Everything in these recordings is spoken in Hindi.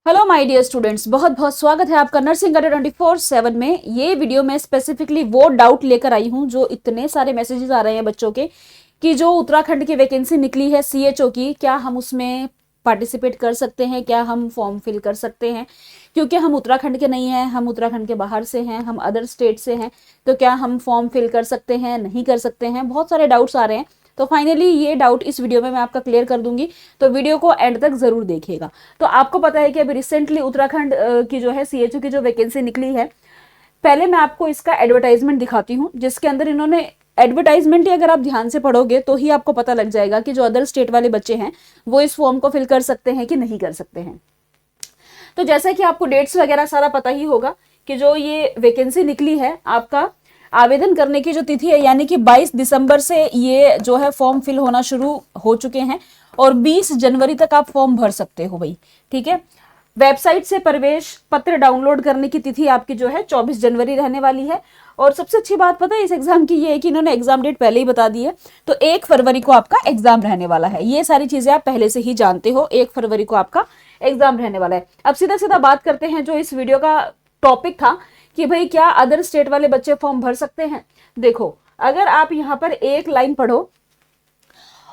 हेलो माय डियर स्टूडेंट्स, बहुत बहुत स्वागत है आपका नर्सिंग अड्डा 24/7 में। ये वीडियो में स्पेसिफिकली वो डाउट लेकर आई हूँ जो इतने सारे मैसेजेस आ रहे हैं बच्चों के कि जो उत्तराखंड की वैकेंसी निकली है सीएचओ की, क्या हम उसमें पार्टिसिपेट कर सकते हैं, क्या हम फॉर्म फिल कर सकते हैं। क्योंकि हम उत्तराखंड के नहीं हैं, हम उत्तराखंड के बाहर से हैं, हम अदर स्टेट से हैं, तो क्या हम फॉर्म फिल कर सकते हैं, नहीं कर सकते हैं। बहुत सारे डाउट्स आ रहे हैं, तो फाइनली ये डाउट इस वीडियो में मैं आपका क्लियर कर दूंगी, तो वीडियो को एंड तक जरूर देखिएगा। तो आपको पता है कि अभी रिसेंटली उत्तराखंड की जो है सीएचओ की जो वैकेंसी निकली है, पहले मैं आपको इसका एडवर्टाइजमेंट दिखाती हूँ, जिसके अंदर इन्होंने एडवर्टाइजमेंट ही अगर आप ध्यान से पढ़ोगे तो ही आपको पता लग जाएगा कि जो अदर स्टेट वाले बच्चे हैं वो इस फॉर्म को फिल कर सकते हैं कि नहीं कर सकते हैं। तो जैसा कि आपको डेट्स वगैरह सारा पता ही होगा कि जो ये वैकेंसी निकली है, आपका आवेदन करने की जो तिथि है यानी कि 22 दिसंबर से ये जो है फॉर्म फिल होना शुरू हो चुके हैं और 20 जनवरी तक आप फॉर्म भर सकते हो भाई। ठीक है, वेबसाइट से प्रवेश पत्र डाउनलोड करने की तिथि आपकी जो है 24 जनवरी रहने वाली है। और सबसे अच्छी बात पता है इस एग्जाम की ये है कि इन्होंने एग्जाम डेट पहले ही बता दी है, तो 1 फरवरी को आपका एग्जाम रहने वाला है। ये सारी चीजें आप पहले से ही जानते हो, 1 फरवरी को आपका एग्जाम रहने वाला है। अब सीधा सीधा बात करते हैं, जो इस वीडियो का टॉपिक था कि भाई क्या अदर स्टेट वाले बच्चे फॉर्म भर सकते हैं। देखो, अगर आप यहाँ पर एक लाइन पढ़ो,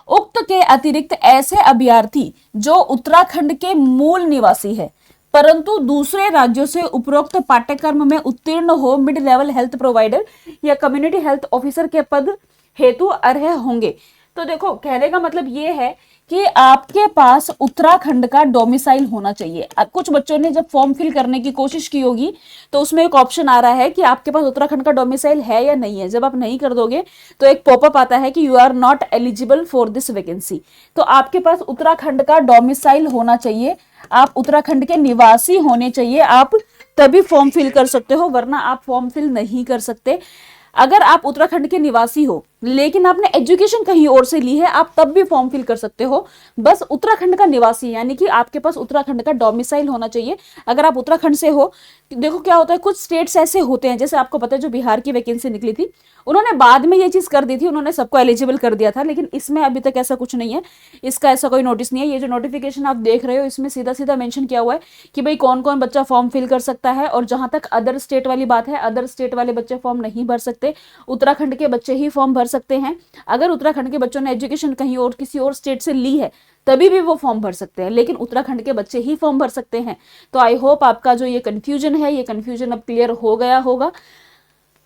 उक्त के अतिरिक्त ऐसे अभ्यर्थी जो उत्तराखंड के मूल निवासी है परंतु दूसरे राज्यों से उपरोक्त पाठ्यक्रम में उत्तीर्ण हो, मिड लेवल हेल्थ प्रोवाइडर या कम्युनिटी हेल्थ ऑफिसर के पद हेतु अर्ह होंगे। तो देखो, कहने का मतलब ये है कि आपके पास उत्तराखंड का डोमिसाइल होना चाहिए। अब कुछ बच्चों ने जब फॉर्म फिल करने की कोशिश की होगी तो उसमें एक ऑप्शन आ रहा है कि आपके पास उत्तराखंड का डोमिसाइल है या नहीं है। जब आप नहीं कर दोगे तो एक पॉपअप आता है कि you are not eligible for this vacancy. तो आपके पास उत्तराखंड का डोमिसाइल होना चाहिए, आप उत्तराखंड के निवासी होने चाहिए, आप तभी फॉर्म फिल कर सकते हो, वरना आप फॉर्म फिल नहीं कर सकते। अगर आप उत्तराखंड के निवासी हो लेकिन आपने एजुकेशन कहीं और से ली है, आप तब भी फॉर्म फिल कर सकते हो। बस उत्तराखंड का निवासी यानी कि आपके पास उत्तराखंड का डोमिसाइल होना चाहिए। अगर आप उत्तराखंड से हो, देखो क्या होता है, कुछ स्टेट्स ऐसे होते हैं, जैसे आपको पता है जो बिहार की वैकेंसी निकली थी, उन्होंने बाद में ये चीज कर दी थी, उन्होंने सबको एलिजिबल कर दिया था, लेकिन इसमें अभी तक ऐसा कुछ नहीं है, इसका ऐसा कोई नोटिस नहीं है। ये जो नोटिफिकेशन आप देख रहे हो इसमें सीधा सीधा मेंशन किया हुआ है कि भाई कौन कौन बच्चा फॉर्म फिल कर सकता है। और जहां तक अदर स्टेट वाली बात है, अदर स्टेट वाले बच्चे फॉर्म नहीं भर सकते, उत्तराखंड के बच्चे ही फॉर्म भर सकते हैं। अगर उत्तराखंड के बच्चों ने एजुकेशन कहीं और किसी और स्टेट से ली है तभी भी वो फॉर्म भर सकते हैं, लेकिन उत्तराखंड के बच्चे ही फॉर्म भर सकते हैं। तो आई होप आपका जो ये कंफ्यूजन है, ये कंफ्यूजन अब क्लियर हो गया होगा।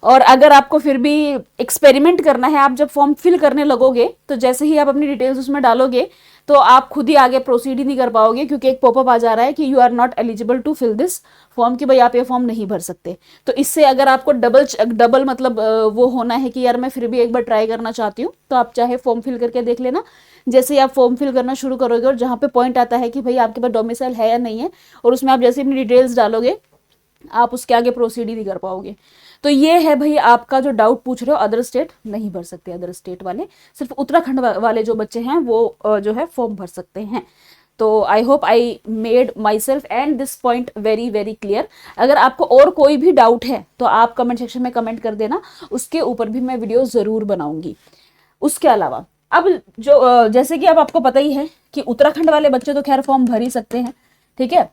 और अगर आपको फिर भी एक्सपेरिमेंट करना है, आप जब फॉर्म फिल करने लगोगे तो जैसे ही आप अपनी डिटेल्स उसमें डालोगे तो आप खुद ही आगे प्रोसीड ही नहीं कर पाओगे, क्योंकि एक पॉपअप आ जा रहा है कि you are not eligible to fill this form, कि भाई आप ये फॉर्म नहीं भर सकते। तो इससे अगर आपको डबल मतलब वो होना है कि यार मैं फिर भी एक बार ट्राई करना चाहती हूँ, तो आप चाहे फॉर्म फिल करके देख लेना। जैसे ही आप फॉर्म फिल करना शुरू करोगे और जहाँ पे पॉइंट आता है कि भाई आपके पास डोमिसाइल है या नहीं है, और उसमें आप जैसे अपनी डिटेल्स डालोगे, आप उसके आगे प्रोसीड ही नहीं कर पाओगे। तो ये है भाई आपका जो डाउट पूछ रहे हो, अदर स्टेट नहीं भर सकते, अदर स्टेट वाले, सिर्फ उत्तराखंड वाले जो बच्चे हैं वो जो है फॉर्म भर सकते हैं। तो I hope I made my self and this point very very clear. अगर आपको और कोई भी डाउट है तो आप कमेंट सेक्शन में कमेंट कर देना, उसके ऊपर भी मैं वीडियो जरूर बनाऊंगी। उसके अलावा अब जो जैसे कि अब आपको पता ही है कि उत्तराखंड वाले बच्चे तो खैर फॉर्म भर ही सकते हैं। ठीक है,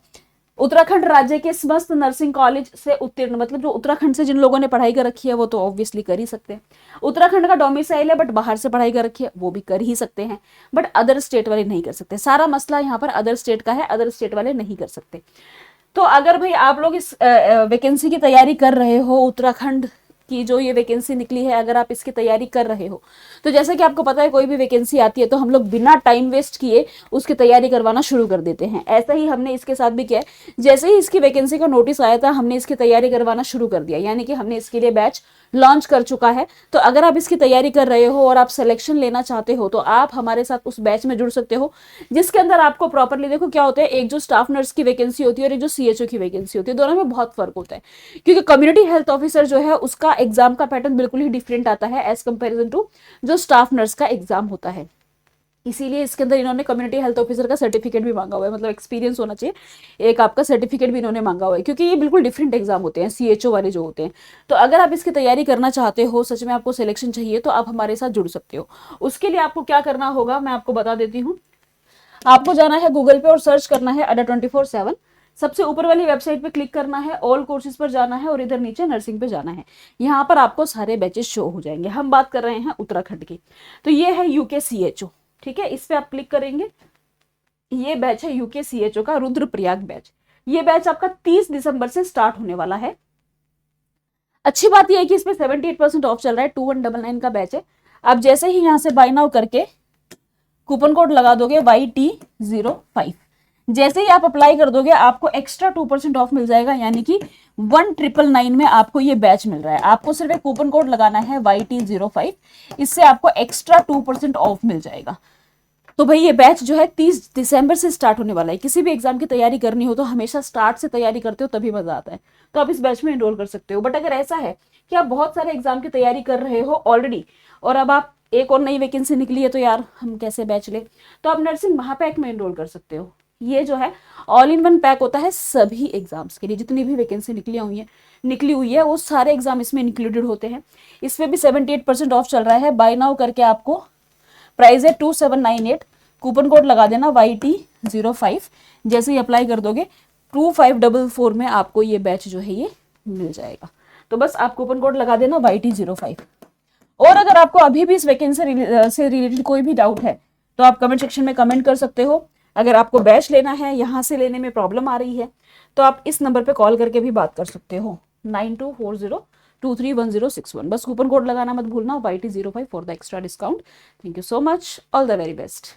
उत्तराखंड राज्य के समस्त नर्सिंग कॉलेज से उत्तीर्ण, मतलब जो उत्तराखंड से जिन लोगों ने पढ़ाई कर रखी है वो तो ऑब्वियसली कर ही सकते हैं। उत्तराखंड का डोमिसाइल है बट बाहर से पढ़ाई कर रखी है, वो भी कर ही सकते हैं, बट अदर स्टेट वाले नहीं कर सकते। सारा मसला यहाँ पर अदर स्टेट का है, अदर स्टेट वाले नहीं कर सकते। तो अगर भाई आप लोग इस वैकेंसी की तैयारी कर रहे हो, उत्तराखंड की जो ये वैकेंसी निकली है, अगर आप इसकी तैयारी कर रहे हो, तो जैसे कि आपको पता है कोई भी वैकेंसी आती है तो हम लोग बिना टाइम वेस्ट किए उसकी तैयारी करवाना शुरू कर देते हैं। ऐसा ही हमने इसके साथ भी किया है। जैसे ही इसकी वैकेंसी का नोटिस आया था, हमने इसकी तैयारी करवाना शुरू कर दिया, यानी कि हमने इसके लिए बैच लॉन्च कर चुका है। तो अगर आप इसकी तैयारी कर रहे हो और आप सिलेक्शन लेना चाहते हो तो आप हमारे साथ उस बैच में जुड़ सकते हो, जिसके अंदर आपको प्रॉपरली, देखो क्या होता है, एक जो स्टाफ नर्स की वैकेंसी होती है और एक जो सीएचओ की वैकेंसी होती है, दोनों में बहुत फर्क होता है। क्योंकि कम्युनिटी हेल्थ ऑफिसर जो है उसका एग्जाम का पैटर्न बिल्कुल ही डिफरेंट आता है एज कंपेरिजन टू जो स्टाफ नर्स का एग्जाम होता है। इसीलिए इसके अंदर इन्होंने कम्युनिटी हेल्थ ऑफिसर का सर्टिफिकेट भी मांगा हुआ है, मतलब एक्सपीरियंस होना चाहिए, एक आपका सर्टिफिकेट भी इन्होंने मांगा हुआ है, क्योंकि ये बिल्कुल डिफरेंट एग्जाम होते हैं सीएचओ वाले जो होते हैं। तो अगर आप इसकी तैयारी करना चाहते हो, सच में आपको सिलेक्शन चाहिए, तो आप हमारे साथ जुड़ सकते हो। उसके लिए आपको क्या करना होगा मैं आपको बता देती हूँ। आपको जाना है गूगल पे और सर्च करना है अड्डा 24/7। सबसे ऊपर वाली वेबसाइट पे क्लिक करना है, ऑल कोर्सेज पर जाना है और इधर नीचे नर्सिंग पे जाना है। यहाँ पर आपको सारे बैचेस शो हो जाएंगे। हम बात कर रहे हैं उत्तराखंड की, तो ये है UKCHO, ठीक है, इस पे आप क्लिक करेंगे। ये बैच है UKCHO का रुद्रप्रयाग बैच। ये बैच आपका 30 दिसंबर से स्टार्ट होने वाला है। अच्छी बात यह है कि इसमें 78% ऑफ चल रहा है, 2199 का बैच है। आप जैसे ही यहाँ से बाय नाउ करके कूपन कोड लगा दोगे YT05, जैसे ही आप अप्लाई कर दोगे आपको एक्स्ट्रा 2% ऑफ मिल जाएगा, यानी कि 1999 में आपको ये बैच मिल रहा है। आपको सिर्फ एक कूपन कोड लगाना है YT05, इससे आपको एक्स्ट्रा 2% ऑफ मिल जाएगा। तो भाई ये बैच जो है 30 दिसंबर से स्टार्ट होने वाला है। किसी भी एग्जाम की तैयारी करनी हो तो हमेशा स्टार्ट से तैयारी करते हो तभी मजा आता है, तो आप इस बैच में एनरोल कर सकते हो। बट अगर ऐसा है कि आप बहुत सारे एग्जाम की तैयारी कर रहे हो ऑलरेडी और अब आप एक और नई वैकेंसी निकली है तो यार हम कैसे बैच ले, तो आप नर्सिंग महापैक में एनरोल कर सकते हो। ये जो है ऑल इन वन पैक होता है सभी एग्जाम्स के लिए, जितनी भी वैकेंसी निकली हुई है वो सारे एग्जाम इसमें इंक्लूडेड होते हैं। इसमें भी 78% ऑफ चल रहा है। बाय नाउ करके आपको प्राइस है 2798, कूपन कोड लगा देना YT05, जैसे ही अप्लाई कर दोगे 2544 में आपको ये बैच जो है ये मिल जाएगा। तो बस आप कूपन कोड लगा देना YT05। और अगर आपको अभी भी इस वैकेंसी से रिलेटेड कोई भी डाउट है तो आप कमेंट सेक्शन में कमेंट कर सकते हो। अगर आपको बैच लेना है, यहाँ से लेने में प्रॉब्लम आ रही है, तो आप इस नंबर पे कॉल करके भी बात कर सकते हो 9240231061। बस कूपन कोड लगाना मत भूलना YT05 for the extra discount. Thank you so much, all the very best.